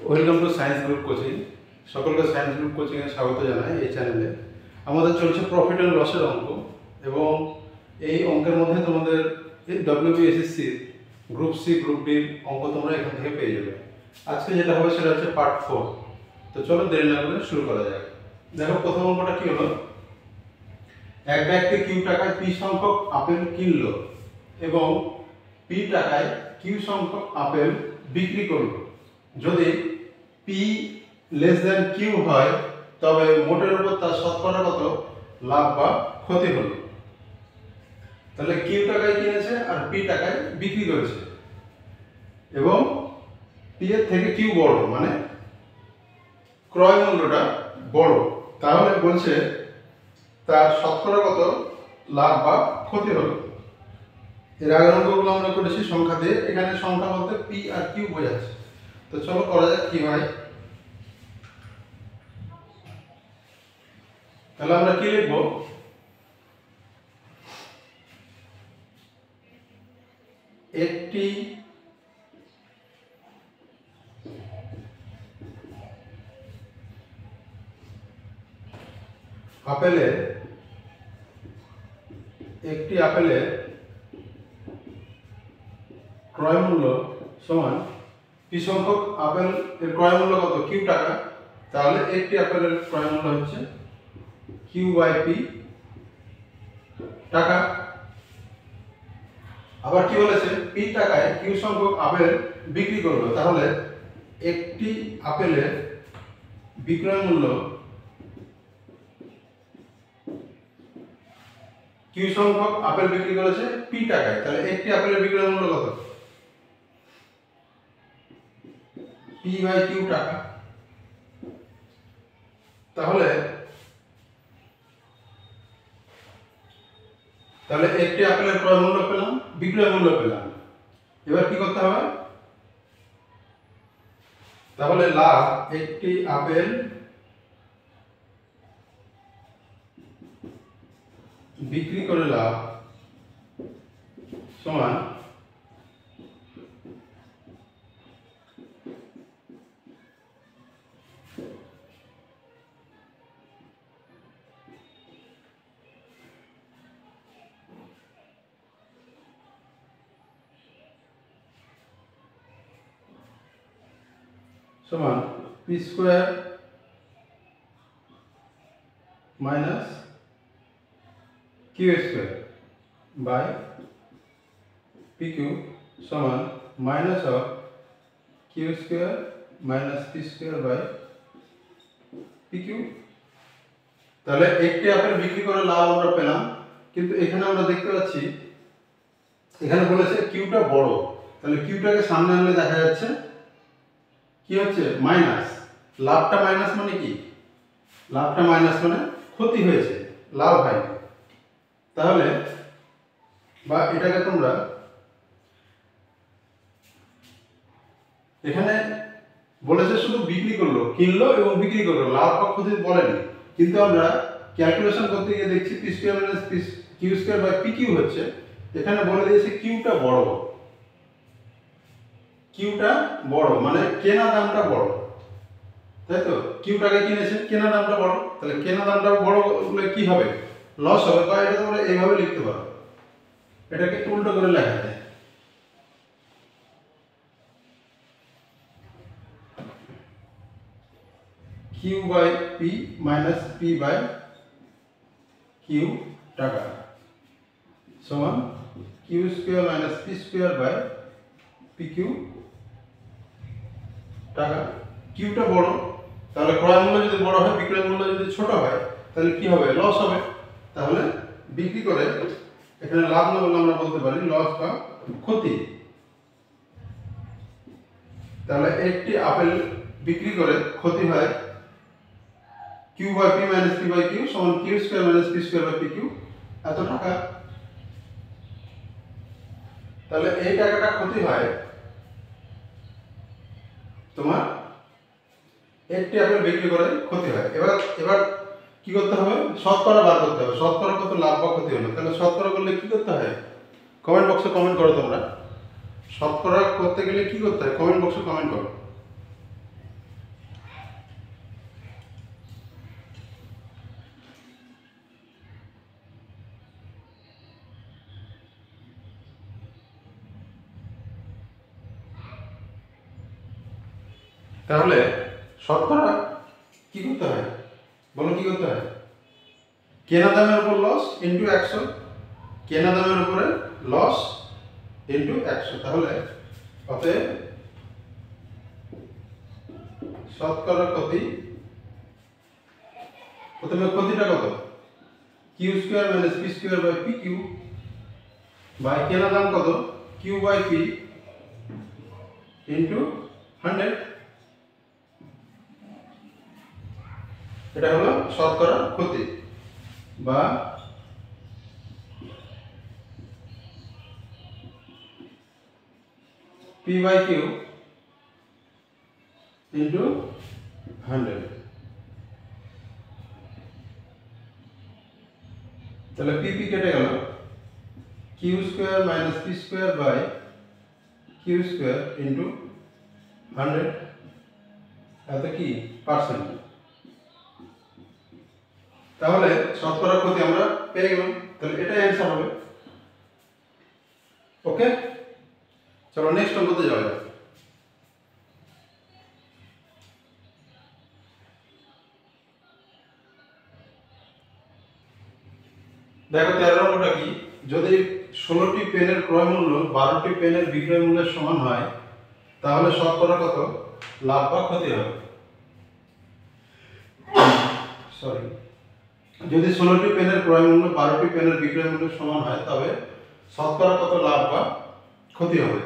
Welcome to science group coaching. সকলকে science group কোচিংয়ে স্বাগত জানাই। এই চ্যানেলে আমাদের চলছে প্রফিট অ্যান্ড লসের অঙ্ক, এবং এই অঙ্কের মধ্যে তোমাদের WBSSC গ্রুপ সি গ্রুপ ডির অঙ্ক তোমরা এখান থেকে পেয়ে যাবে। আজকে যেটা হবে সেটা হচ্ছে পার্ট 4। তো চলো দেরি না করে শুরু করা যাক। দেখো প্রথম অঙ্কটা কি হলো, এক ব্যক্তি কিউ টাকায় পি সংখ্যক আপেল কিনলো এবং পি টাকায় কিউ সংখ্যক আপেল বিক্রি করলো। যদি পি লেস দেন কিউ হয় তবে মোটের উপর তার শতকরা কত লাভ বা ক্ষতি হলো। তাহলে কিউ টাকায় কিনেছে আর পি টাকায় বিক্রি করেছে, এবং পি এর থেকে কিউ বড়, মানে ক্রয় মূল্যটা বড়, তাহলে বলছে তার শতকরা কত লাভ বা ক্ষতি হলো। এর আগের অঙ্কগুলো আমরা করেছি সংখ্যা দিয়ে, এখানে সংখ্যা বলতে পি আর কিউ বোঝাচ্ছে। তো চলো করা যাক কি হয়। তাহলে আমরা কি লিখবো, একটি আপেলের ক্রয় মূল্য সমান পি সংখ্যক আপেল এর ক্রয় মূল্য কত, কিউ টাকা। তাহলে একটি আপেলের ক্রয় মূল্য হচ্ছে কিউ বাই পি টাকা। আবার কি বলেছে, পি টাকায় কিউ সংখ্যক আপেল বিক্রি করলো, তাহলে একটি আপেলের বিক্রয় মূল্য কিউ সংখ্যক আপেল বিক্রি করেছে পি টাকায়, তাহলে একটি আপেলের বিক্রয় মূল্য কত, পি বাই কিউ টাকা। তাহলে একটি আপেলের ক্রয় মূল্য পেলাম, বিক্রয় মূল্য পেলাম। এবার কি করতে হবে, তাহলে লাভ একটি আপেল বিক্রি করে লাভ সমান P square minus Q square by P Q সমান minus of Q square minus P square by P Q. তাহলে একটি আপেল বিক্রি করে লাভ আমরা পেলাম, কিন্তু এখানে আমরা দেখতে পাচ্ছি এখানে বলেছে কিউটা বড়, তাহলে কিউটাকে সামনে আনলে দেখা যাচ্ছে কি হচ্ছে মাইনাস। লাভটা মাইনাস মানে কি, লাভটা মাইনাস মানে ক্ষতি হয়েছে, লাভ হয়নি। তাহলে বা এটাকে তোমরা এখানে বলেছে শুধু বিক্রি করলো, কিনলো এবং বিক্রি করলো, লাভ বা ক্ষতি বলেনি। কিন্তু আমরা ক্যালকুলেশন করতে গিয়ে দেখছি P square minus P Q square by P Q হচ্ছে, এখানে বলে দিয়েছে কিউটা বড়, কিউটা বড় মানে কেনা দামটা বড়, তাই তো। কিউটাকে কিনেছে, কেনা দামটা বড়, তাহলে কেনা দামটা বড় হলে কি হবে, লস হবে। বা এটা তোমরা এইভাবে লিখতে পারো, এটাকে উল্টো করে লেখা যায়, Q by P minus P by Q টাকা সমান Q square minus P square by P Q টাকা। কিউটা বড়, তাহলে ক্রয় মূল্য যদি বড় হয়, বিক্রয় মূল্য যদি ছোট হয়, তাহলে কি হবে, লস হবে। তাহলে বিক্রি করে এখানে লাভ না বললে আমরা বলতে পারি লস বা ক্ষতি। তাহলে একটি আপেল বিক্রি করে ক্ষতি হয় Q by P minus P by Q সমান Q square minus P square by P Q, এত টাকা। তাহলে এই টাকাটা ক্ষতি হয় তোমার একটি আপেল বিক্রি করে ক্ষতি হয়। এবার কি করতে হবে, শতকরা বার করতে হবে, শতকরা কত লাভ বা ক্ষতি হলো। তাহলে শতকরা করলে কি করতে হয়, কমেন্ট বক্সে কমেন্ট করো তোমরা। শতকরা করতে গেলে কি করতে হয়, কমেন্ট বক্সে কমেন্ট করো। তাহলে শতকরা কি করতে হয় বলো, কি করতে হয়? কেনা দামের উপর লস ইন্টু 100, কেনা দামের উপরে লস ইন্টু 100। তাহলে অতএব শতকরা ক্ষতি, প্রথমে ক্ষতিটা কত? Q square minus P square by P Q, by কেনা দাম কত? Q by P into 100। এটা হলো শতকরা ক্ষতি, বা পি বাই কিউ ইন্টু 100। তাহলে পি পি কেটে গেল, Q square minus P square by Q square into 100, এত কি পার্সেন্ট। তাহলে শতকরা ক্ষতি আমরা পেয়ে গেলাম, তাহলে এটাই অ্যান্সার হবে। ওকে, চলো নেক্সট অঙ্কতে যাওয়া যাক। দেখো 13 নম্বরটা কি, যদি 16টি পেনের ক্রয় মূল্য 12টি পেনের বিক্রয় মূল্যের সমান হয় তাহলে শতকরা কত লাভ বা ক্ষতি হবে? সরি, যদি 16টি পেনের ক্রয় মূল্য 12টি পেনের বিক্রয় মূল্যের সমান হয় তবে শতকরা কত লাভ বা ক্ষতি হবে?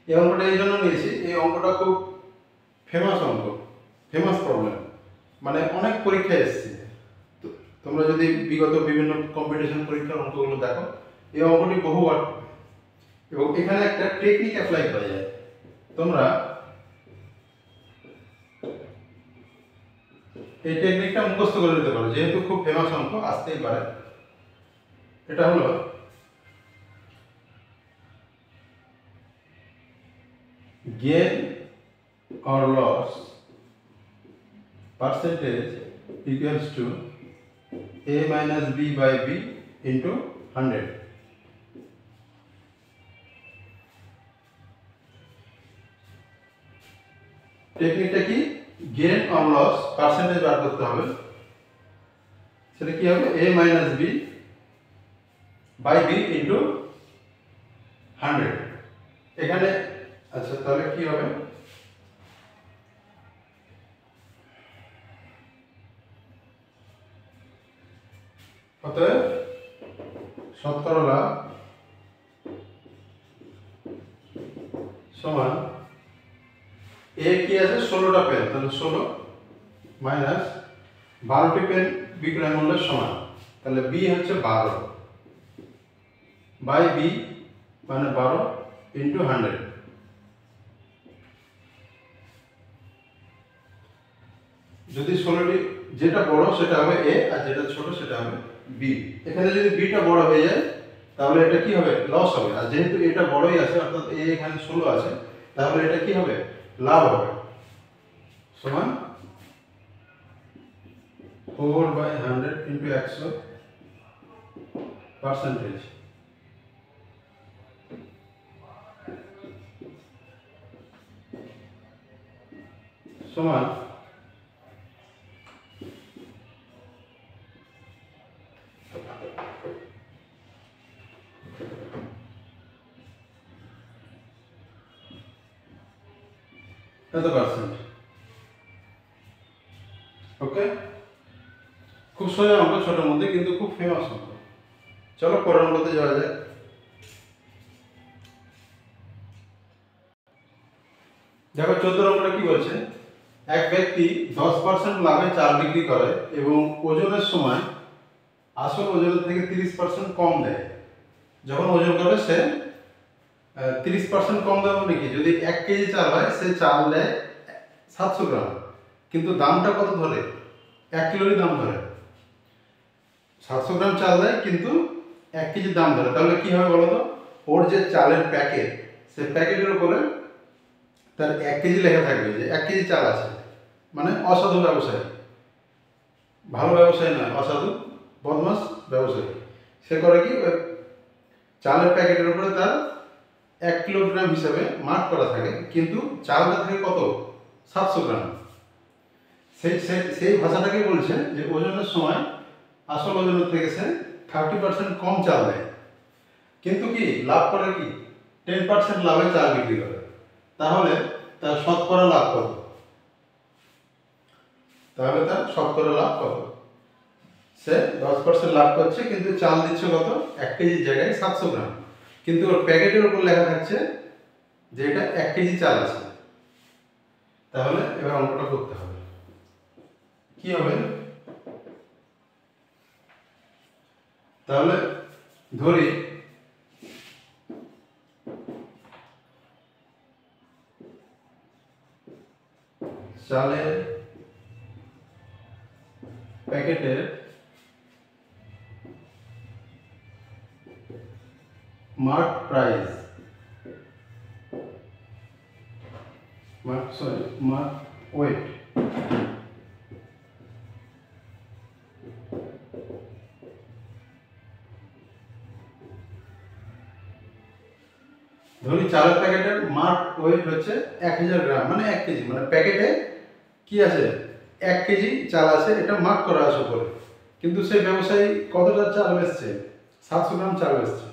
এই অঙ্কটা এই জন্য নিয়েছি, এই অঙ্কটা খুব ফেমাস অঙ্ক, ফেমাস প্রবলেম, মানে অনেক পরীক্ষায় এসেছে। তোমরা যদি বিগত বিভিন্ন কম্পিটিশন পরীক্ষার অঙ্কগুলো দেখো, এই অঙ্কটি বহুবার, এবং এখানে একটা টেকনিক অ্যাপ্লাই করা যায়। তোমরা এই টেকনিকটা মুখস্থ করে নিতে পারো, যেহেতু খুব ফেমাস অঙ্ক, আসতেই পারে। এটা হলো gain or loss percentage equals to a minus b by b into 100। টেকনিকটা কি? গেইন অর লস পার্সেন্টেজ বার করতে হবে, সেটা কি হবে? a minus b by b into 100। এখানে আচ্ছা, তাহলে কি হবে? অতএব শতকরা লাভ সমান এ কি আছে 16টা পেন, তাহলে 16 মাইনাস 12টি পেন বিক্রয় মূল্যের সমান, তাহলে বি হচ্ছে 12 বাই বি মানে 12 ইন্টু 100। যদি 16টি, যেটা বড় সেটা হবে এ আর যেটা ছোট সেটা হবে বি। এখানে যদি বিটা বড় হয়ে যায় তাহলে এটা কি হবে? লস হবে। আর যেহেতু এটা বড়ই আছে, অর্থাৎ এ এখানে 16 আছে, তাহলে এটা কি হবে? লাভ হবে, সমান 4/100 ইন্টু 100 পার্সেন্টেজ সমান এত পার্সেন্ট। ওকে, খুব সোজা অঙ্ক, ছোটোর মধ্যে, কিন্তু খুব ফেমাস অঙ্ক। চলো পরের অঙ্কতে যাওয়া যায়। দেখো 14 অঙ্কটা কি বলছে, এক ব্যক্তি 10% লাভে চাল বিক্রি করে এবং ওজনের সময় আসল ওজনের থেকে 30% কম দেয়। যখন ওজন করে সে 30% কম দেয়, মানে কি? যদি 1 কেজি চাল হয় সে চাল দেয় 700 গ্রাম, কিন্তু দামটা কত ধরে? 1 কিলোরই দাম ধরে। 700 গ্রাম চাল দেয় কিন্তু 1 কেজির দাম ধরে। তাহলে কি হবে বলো তো? ওর যে চালের প্যাকেট, সে প্যাকেটের উপরে তার 1 কেজি লেখা থাকবে, যে 1 কেজি চাল আছে, মানে অসাধু ব্যবসায়ী, ভালো ব্যবসায়ী নয়, অসাধু বদমাস ব্যবসায়ী। সে করে কি, চালের প্যাকেটের উপরে তার 1 কিলোগ্রাম হিসাবে মার্ক করা থাকে, কিন্তু চালটা থাকে কত? 700 গ্রাম। সেই ভাষাটাকে বলছে যে ওজনের সময় আসল ওজনের থেকে সে 30% কম চাল দেয়, কিন্তু কি লাভ করে কি 10% লাভে চাল বিক্রি করে। তাহলে তার শতকরা লাভ কত? সে 10% লাভ করছে, কিন্তু চাল দিচ্ছে কত? 1 কেজির জায়গায় 700 গ্রাম, কিন্তু ওর প্যাকেটের উপর লেখা থাকছে যে এটা 1 কেজি চাল আছে। তাহলে এবার অঙ্কটা করতে হবে। কি হবে? তাহলে ধরি চালের প্যাকেটের মার্ক প্রাইস, মার্ক ওয়েট, ধরি চালের প্যাকেটের মার্ক ওয়েট হচ্ছে 1000 গ্রাম, মানে 1 কেজি, মানে প্যাকেটে কি আছে? 1 কেজি চাল আছে, এটা মার্ক করা আছে উপরে, কিন্তু সেই ব্যবসায়ী কতটা চাল বেচছে? 700 গ্রাম চাল বেচছে।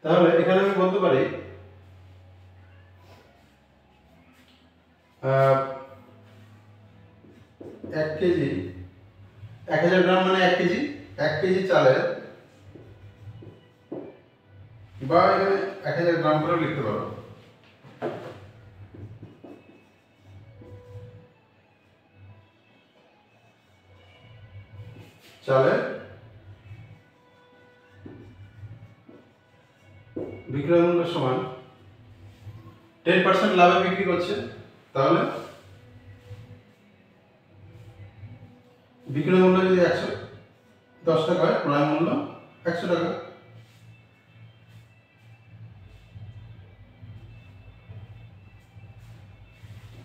তাহলে এখানে আমি বলতে পারি 1 কেজি, 1000 গ্রাম মানে 1 কেজি, 1 কেজি চালের, বা এখানে 1000 গ্রাম করে লিখতে পারো, চালের বিক্রয় মূল্য সমান 10% লাভে বিক্রি করছে। তাহলে বিক্রয় মূল্য যদি 110 টাকা হয়, ক্রয় মূল্য 100 টাকা।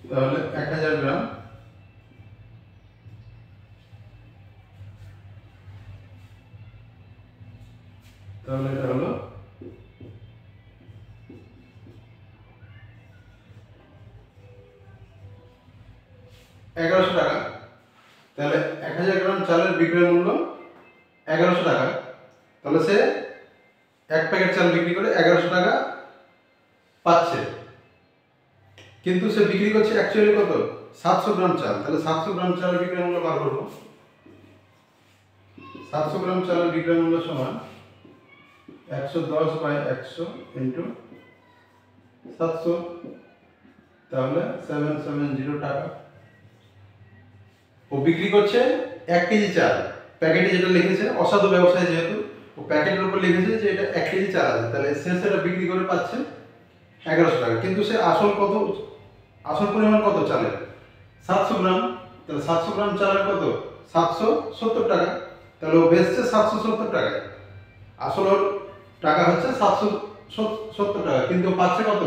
তাহলে 1000 গ্রাম তাহলে এটা হলো 1100 টাকা। তাহলে 1000 গ্রাম চালের বিক্রয় মূল্য 1100 টাকা। তাহলে সে এক প্যাকেট চাল বিক্রি করে 1100 টাকা পাচ্ছে, কিন্তু সে বিক্রি করছে অ্যাকচুয়ালি কত? 700 গ্রাম চাল। তাহলে 700 গ্রাম চালের বিক্রয় মূল্য বার করবো। 700 গ্রাম চালের বিক্রয় মূল্য সমান 110/100 ইন্টু 700, তাহলে 770 টাকা। ও বিক্রি করছে 1 কেজি চাল, প্যাকেটে যেটা লিখেছে, অসাধু ব্যবসায়ী যেহেতু, ও প্যাকেটের উপর লিখেছে যে এটা 1 কেজি চাল আছে, তাহলে সে সেটা বিক্রি করে পাচ্ছে 1100 টাকা, কিন্তু সে আসল পরিমাণ কত চালের? 700 গ্রাম। তাহলে 700 গ্রাম চালের কত? 770 টাকা। তাহলে ও বেচছে 770 টাকায়, আসল ওর টাকা হচ্ছে 770 টাকা, কিন্তু ও পাচ্ছে কত?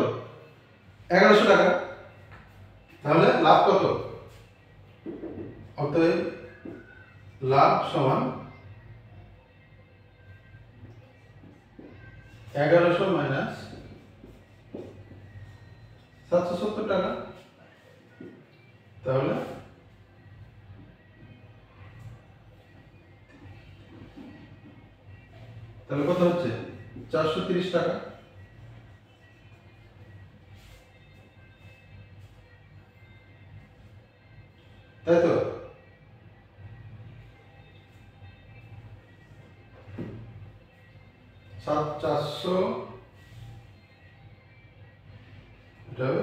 1100 টাকা। তাহলে লাভ কত? অতএব লাভ সমান 1100 মাইনাস 770 টাকা। তাহলে কত হচ্ছে? 430 টাকা। তাই তো? চারশো, এটা হবে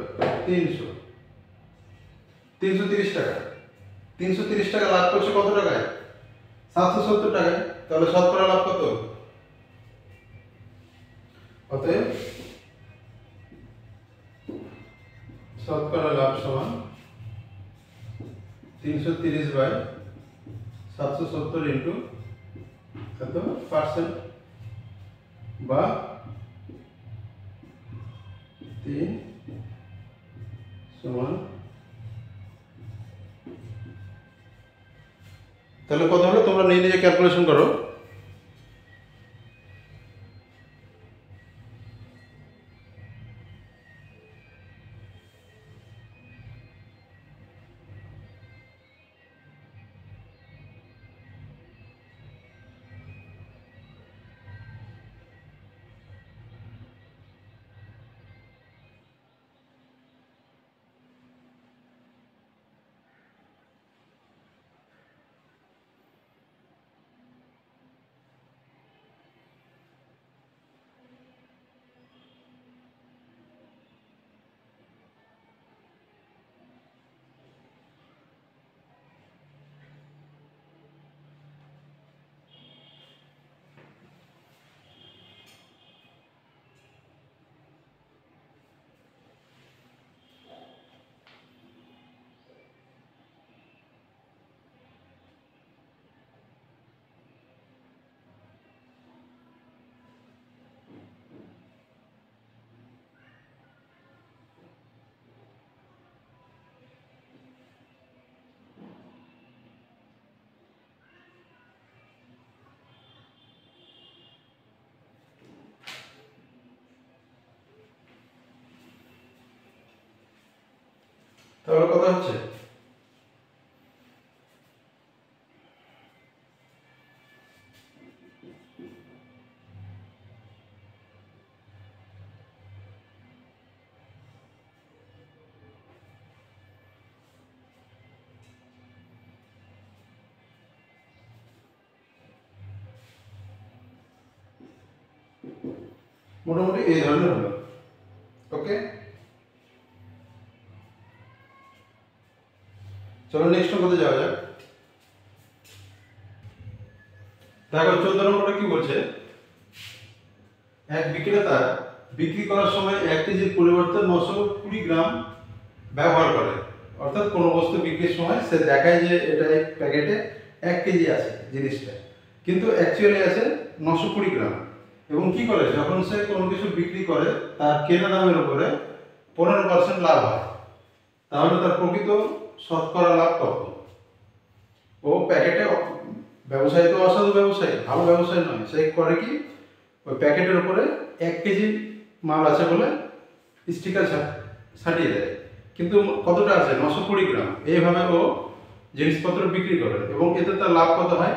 330 টাকা। 330 টাকা লাভ করছে কত টাকায়? 770 টাকায়। তাহলে শতকরা লাভ কত? অতএব শতকরা লাভ সমান 330/770 ইন্টু কত পার্সেন্ট, বা 3 সমান, তাহলে কত হলো? তোমরা নিজে ক্যালকুলেশন করো। তাহলে কত হচ্ছে? মোটামুটি এই ধরনের হলো। ওকে, চলো নেক্সট অঙ্কতে যাওয়া যাক। দেখো 14 নম্বরটা কি বলছে, এক বিক্রেতা বিক্রি করার সময় 1 কেজির পরিবর্তে 920 গ্রাম ব্যবহার করে। অর্থাৎ কোনো বস্তু বিক্রির সময় সে দেখায় যে এটা এই প্যাকেটে 1 কেজি আছে জিনিসটা, কিন্তু অ্যাকচুয়ালি আছে 920 গ্রাম। এবং কি করে, যখন সে কোনো কিছু বিক্রি করে তার কেনা দামের উপরে 15% লাভ হয়, তাহলে তার প্রকৃত শতকরা লাভ কত? ও প্যাকেটে, ব্যবসায়ী তো অসাধু ব্যবসায়ী, ভালো ব্যবসায়ী নয়, সে করে কি ওই প্যাকেটের উপরে 1 কেজি মাল আছে বলে স্টিকার ছাটিয়ে দেয়, কিন্তু কতটা আছে 920 গ্রাম। এইভাবে ও জিনিসপত্র বিক্রি করে এবং এতে তার লাভ কত হয়?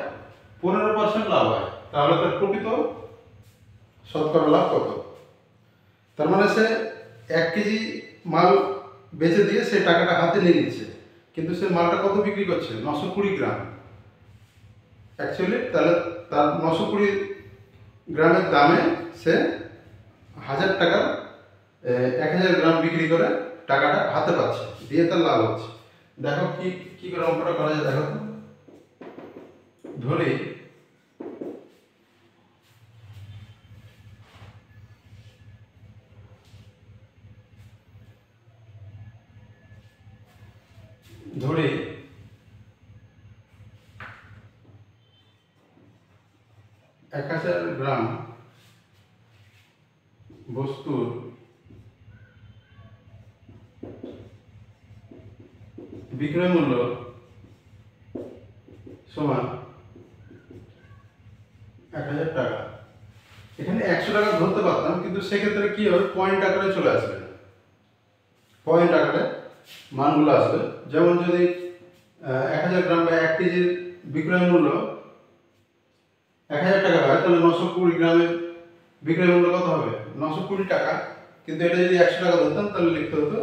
15% লাভ হয়। তাহলে তার প্রকৃত শতকরা লাভ কত? তার মানে সে 1 কেজি মাল বেচে দিয়ে সে টাকাটা হাতে নিয়ে নিচ্ছে, কিন্তু সে মালটা কত বিক্রি করছে? 920 গ্রাম। অ্যাকচুয়ালি তাহলে তার 920 গ্রামের দামে সে 1000 টাকার 1000 গ্রাম বিক্রি করে টাকাটা হাতে পাচ্ছে, দিয়ে তার লাভ হচ্ছে। দেখো কি কি করে অঙ্কটা করা যায়। দেখো তো, ধরি ধরি 1000 গ্রাম বস্তুর বিক্রয় মূল্য সমান 1000 টাকা। এখানে 100 টাকা ধরতে পারতাম, কিন্তু সেক্ষেত্রে কি হবে, পয়েন্ট আকারে চলে আসবে, পয়েন্ট আকারে মানগুলো আসবে। যেমন যদি 1000 গ্রাম বা 1 কেজির বিক্রয় মূল্য 1000 টাকা হয়, তাহলে 920 গ্রামের বিক্রয় মূল্য কত হবে? 920 টাকা। কিন্তু এটা যদি 100 টাকা ধরতাম তাহলে লিখতে হতো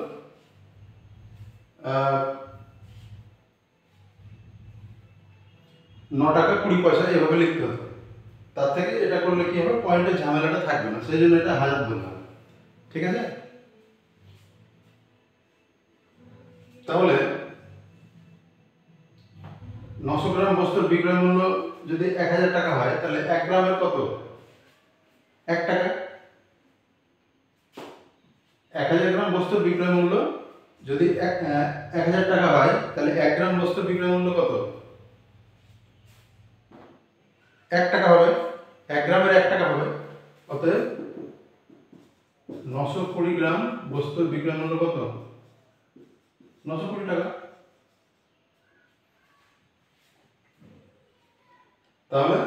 9 টাকা 20 পয়সা, এভাবে লিখতে হতো। তার থেকে এটা করলে কি হবে, পয়েন্টের ঝামেলাটা থাকবে না, সেই জন্য এটা 1000 বললাম। ঠিক আছে, তাহলে 900 গ্রাম বস্তুর বিক্রয় মূল্য যদি 1000 টাকা হয়, তাহলে 1 গ্রামের কত? 1 টাকা। 1000 গ্রাম বস্তুর বিক্রয় মূল্য যদি 1000 টাকা হয়, তাহলে 1 গ্রাম বস্তুর বিক্রয় মূল্য কত? 1 টাকা হবে। 1 গ্রামের 1 টাকা হবে। অতএব 920 গ্রাম বস্তুর বিক্রয় মূল্য কত? 920 টাকা। তাহলে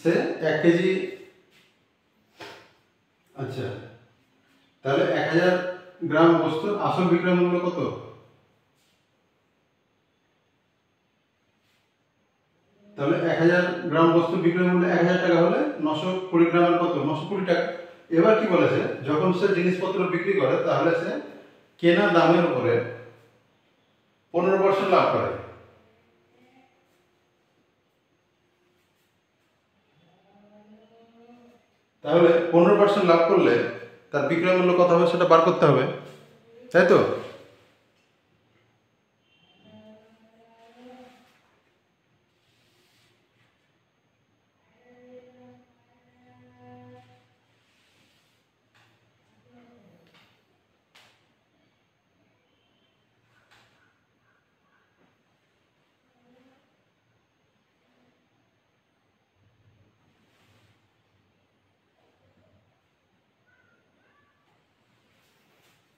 সে 1 কেজি, আচ্ছা, তাহলে 1000 গ্রাম বস্তুর আসল বিক্রয় মূল্য কত? তাহলে 1000 গ্রাম বস্তুর বিক্রয় মূল্য 1000 টাকা হলে 920 গ্রামের কত? 920 টাকা। এবার কি বলেছে, যখন সে জিনিসপত্র বিক্রি করে তাহলে সে কেনা দামের উপরে 15% লাভ করে। তাহলে 15% লাভ করলে তার বিক্রয় মূল্য কত হবে সেটা বার করতে হবে, তাই তো?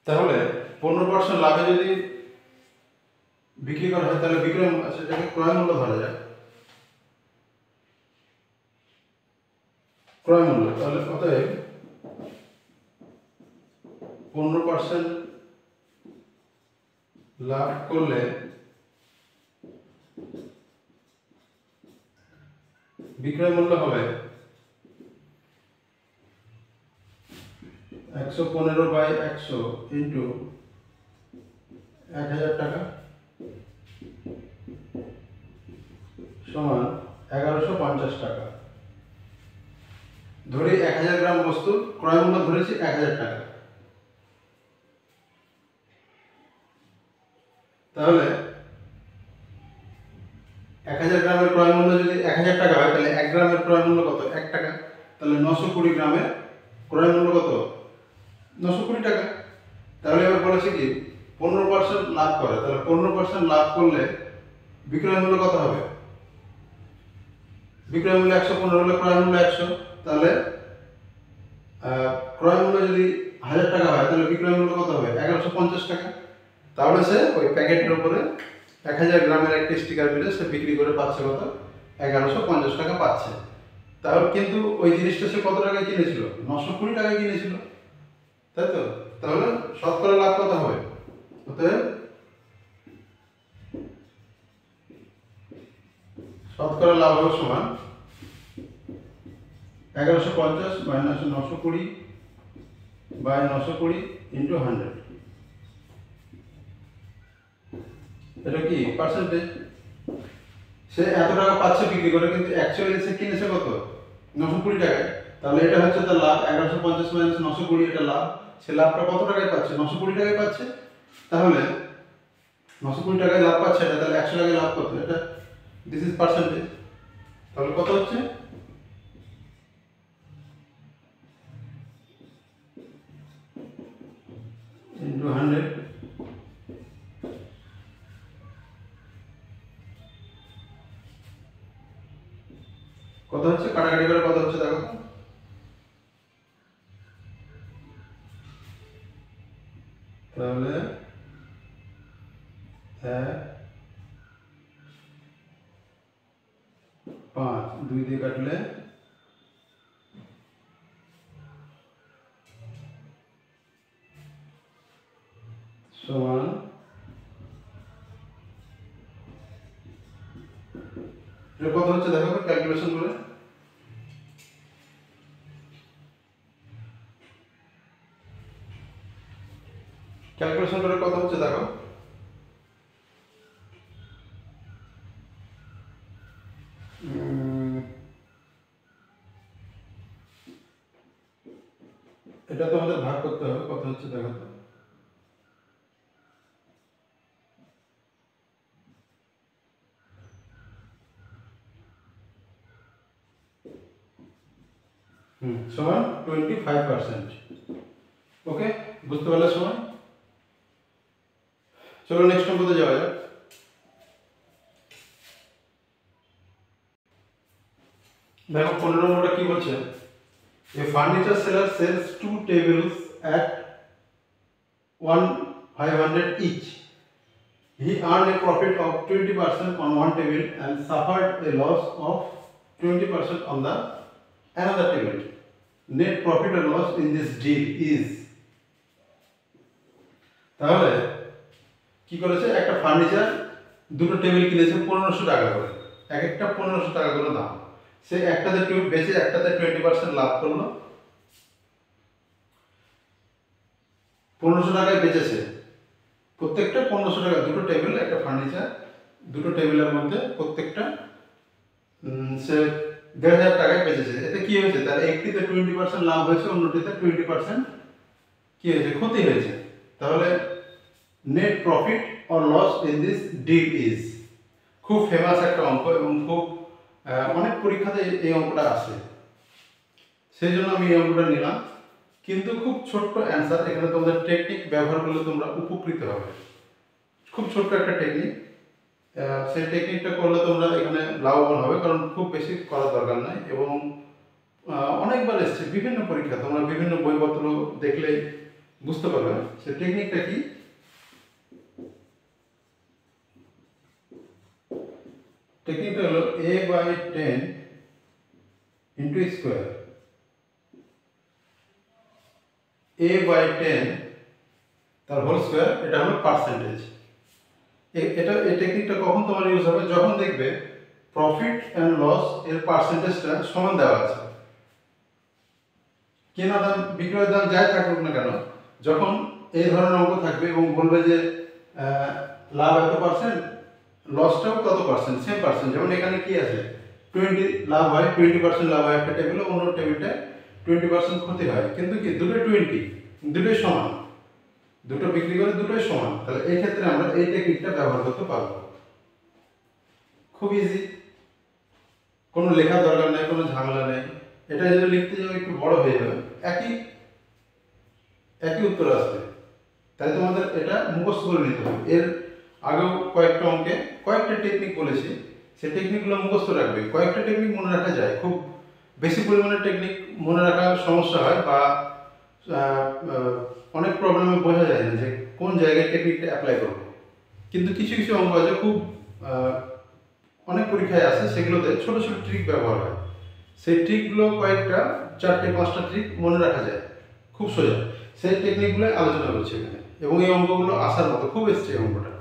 তাহলে 15% লাভে যদি বিক্রি করা হয়, তাহলে বিক্রয়, আচ্ছা এটাকে ক্রয় মূল্য ধরা যায়, ক্রয় মূল্য। তাহলে অতএব 15% লাভ করলে বিক্রয় মূল্য হবে 115/100 ইন্টু 1000 টাকা সমান 1150 টাকা। ধরি 1000 গ্রাম বস্তুর ক্রয় মূল্য ধরেছি 1000 টাকা। তাহলে 1000 গ্রামের ক্রয় মূল্য যদি 1000 টাকা হয় তাহলে 1 গ্রামের ক্রয় মূল্য কত? 1 টাকা। তাহলে 920 গ্রামের ক্রয় মূল্য কত? 920 টাকা। তাহলে এবার বলেছে কি 15% লাভ করে, তাহলে 15% লাভ করলে বিক্রয় মূল্য কত হবে? বিক্রয় মূল্য 115 হলে ক্রয় মূল্য 100, তাহলে ক্রয় মূল্য যদি 1000 টাকা হয় তাহলে বিক্রয় মূল্য কত হবে? 1150 টাকা। তাহলে সে ওই প্যাকেটের উপরে 1000 গ্রামের একটা স্টিকার মিলে সে বিক্রি করে পাচ্ছে কত? 1150 টাকা পাচ্ছে। তাহলে কিন্তু ওই জিনিসটা সে কত টাকায় কিনেছিল? 920 টাকায় কিনেছিল, তাই তো? তাহলে শতকরা লাভ কত হবে? অতএব শতকরা লাভ হবে সমান 1150 মাইনাস 920 বাই 920 ইন্টু 100। এটা কি পার্সেন্টেজ? সে এত টাকা পাচ্ছে বিক্রি করে, কিন্তু অ্যাকচুয়ালি সে কিনেছে কত? 920 টাকায়। তাহলে এটা হচ্ছে তার লাভ। 1150 মাইনাস 920 এটা লাভ। সে লাভটা কত টাকায় পাচ্ছে? 920 টাকায় পাচ্ছে। তাহলে 920 টাকায় লাভ পাচ্ছে এটা, তাহলে 100 টাকায় লাভ কত? এটা দিস ইজ পার্সেন্টেজ। তাহলে কত হচ্ছে? ইন্টু 100। কত হচ্ছে? কাটাকাটি করে কত হচ্ছে দেখো তো। তাহলে 5 2 দিয়ে কাটলে সমান এটা কত হচ্ছে দেখো তো ক্যালকুলেশন করে। ক্যালকুলেশন করে কত হচ্ছে দেখো। এটা তো আমাদের ভাগ করতে হবে, কত হচ্ছে দেখো তো। সমান 25%। ওকে, বুঝতে পারলে সমান? চলো নেক্সট নম্বরে যাওয়া যাক। দেখো 15 নম্বরটা কি বলছে? A furniture seller sells 2 tables at 1,500 each. He earned a profit of 20% on one table and suffered a loss of 20% on the another table. Net profit or loss in this deal is. তাহলে কি করেছে? একটা furniture দুটো table কিনেছে 1500 টাকা করে, এক একটা 1500 টাকা করে দাম। সে একটাতে বেচে একটাতে 20% লাভ করলো। 1500 টাকায় বেচেছে, প্রত্যেকটা 1500 টাকা। দুটো টেবিল, একটা ফার্নিচার, দুটো টেবিলের মধ্যে প্রত্যেকটা সে 1500 টাকায় বেচেছে। এতে কি হয়েছে? তার একটিতে 20% লাভ হয়েছে, অন্যটিতে 20% কি হয়েছে? ক্ষতি হয়েছে। তাহলে net profit or loss in this deal is. খুব ফেমাস একটা অঙ্ক এবং খুব অনেক পরীক্ষাতে এই অঙ্কটা আসে, সেই জন্য আমি এই অঙ্কটা নিলাম। কিন্তু খুব ছোট্ট অ্যান্সার, এখানে তোমাদের টেকনিক ব্যবহার করলে তোমরা উপকৃত হবে। খুব ছোট্ট একটা টেকনিক, সেই টেকনিকটা করলে তোমরা এখানে লাভবান হবে, কারণ খুব বেশি করার দরকার নাই এবং অনেকবার এসছে বিভিন্ন পরীক্ষা, তোমরা বিভিন্ন বইপত্র দেখলেই বুঝতে পারবে সে টেকনিকটা কি। টেকনিকটা হলো a/10 ইন্টু স্কোয়ার। a/10 তার হোল স্কোয়ার, এটা হলো পার্সেন্টেজ। এটা এই টেকনিকটা কখন তোমার ইউজ হবে, যখন দেখবে প্রফিট অ্যান্ড লস এর পার্সেন্টেজটা সমান দেওয়া আছে। কেনা দাম বিক্রয়ের দাম যাই থাকুক না কেন, যখন এই ধরনের অঙ্ক থাকবে এবং বলবে যে লাভ এত পার্সেন্ট, লসটাও কত পার্সেন্ট, সেম পার্সেন্ট। যেমন এখানে কি আছে, 20 লাভ হয়, 20% লাভ হয় একটা টেবিলে, অন্য টেবিলটায় 20% ক্ষতি হয়, কিন্তু কি দুটোই 20, দুটোই সমান, দুটো বিক্রি করে দুটোই সমান। তাহলে এই ক্ষেত্রে আমরা এই টেকনিকটা ব্যবহার করতে পারবো। খুব ইজি, কোনো লেখার দরকার নেই, কোনো ঝামেলা নেই। এটা যদি লিখতে যাও একটু বড় হয়ে যাবে, একই একই উত্তর আসবে। তাই তোমাদের এটা মুখস্থ করে নিতে হবে। এর আগেও কয়েকটা অঙ্কে কয়েকটা টেকনিক বলেছি, সেই টেকনিকগুলো মুখস্থ রাখবে। কয়েকটা টেকনিক মনে রাখা যায়, খুব বেশি পরিমাণে টেকনিক মনে রাখার সমস্যা হয়, বা অনেক প্রবলেমে বোঝা যায় না যে কোন জায়গায় টেকনিকটা অ্যাপ্লাই করবো। কিন্তু কিছু কিছু অঙ্ক আছে খুব অনেক পরীক্ষায় আসে, সেগুলোতে ছোট ছোট ট্রিক ব্যবহার হয়। সেই ট্রিকগুলো কয়েকটা 4-5টা ট্রিক মনে রাখা যায়, খুব সোজা। সেই টেকনিকগুলো আলোচনা করছি এখানে, এবং এই অঙ্কগুলো আসার মতো খুব এসছে এই অঙ্কটা,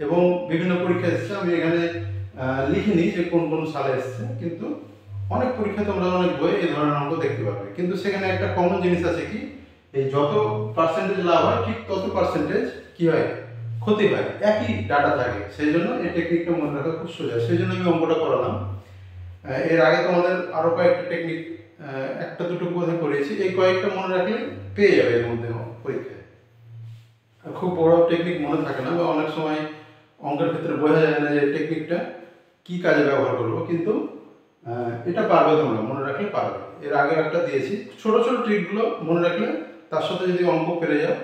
এবং বিভিন্ন পরীক্ষা এসছে। আমি এখানে লিখিনি যে কোন কোন সালে এসছে, কিন্তু অনেক পরীক্ষা তোমরা অনেক বই এই ধরনের অঙ্ক দেখতে পাবে। কিন্তু সেখানে একটা কমন জিনিস আছে কি, এই যত পার্সেন্টেজ লাভ হয় ঠিক তত পার্সেন্টেজ কি হয়, ক্ষতি হয়, একই ডাটা থাকে। সেই জন্য এই টেকনিকটা মনে রাখা খুব সোজা, সেই জন্য আমি অঙ্কটা করালাম। এর আগে তোমাদের আরো কয়েকটা টেকনিক একটা দুটো বোধহয় করেছি, এই কয়েকটা মনে রাখলে পেয়ে যাবে এর মধ্যে পরীক্ষায়। খুব বড় টেকনিক মনে থাকে না, বা অনেক সময় অঙ্কের ক্ষেত্রে বোঝা যায় না যে টেকনিকটা কি কাজে ব্যবহার করবো, কিন্তু এটা পারবে, তোমরা মনে রাখলে পারবে। এর আগে একটা দিয়েছি, ছোট ছোট ট্রিকগুলো মনে রাখলে তার সাথে যদি অঙ্ক পেরে যাও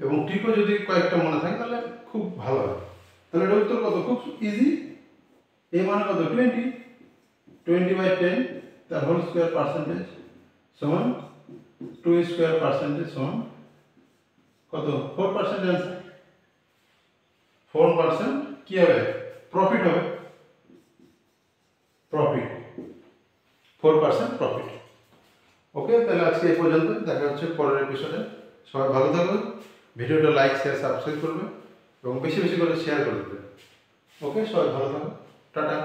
এবং ট্রিকও যদি কয়েকটা মনে থাকে তাহলে খুব ভালো হয়। তাহলে এটা উত্তর কত, খুব ইজি। এ মানে কত, 20/10 তার হোল স্কোয়ার পার্সেন্টেজ সমান 2 স্কোয়ার পার্সেন্টেজ সমান কত, 4% অ্যান্সার। 4% কি হবে, প্রফিট হবে, প্রফিট 4% প্রফিট। ওকে, তাহলে আজকে এই পর্যন্ত, দেখা হচ্ছে পরের এপিসোডে। সবাই ভালো থাকবে, ভিডিওটা লাইক শেয়ার সাবস্ক্রাইব করবে এবং বেশি বেশি করে শেয়ার করে দেবে। ওকে, সবাই ভালো থাকো, টাটা।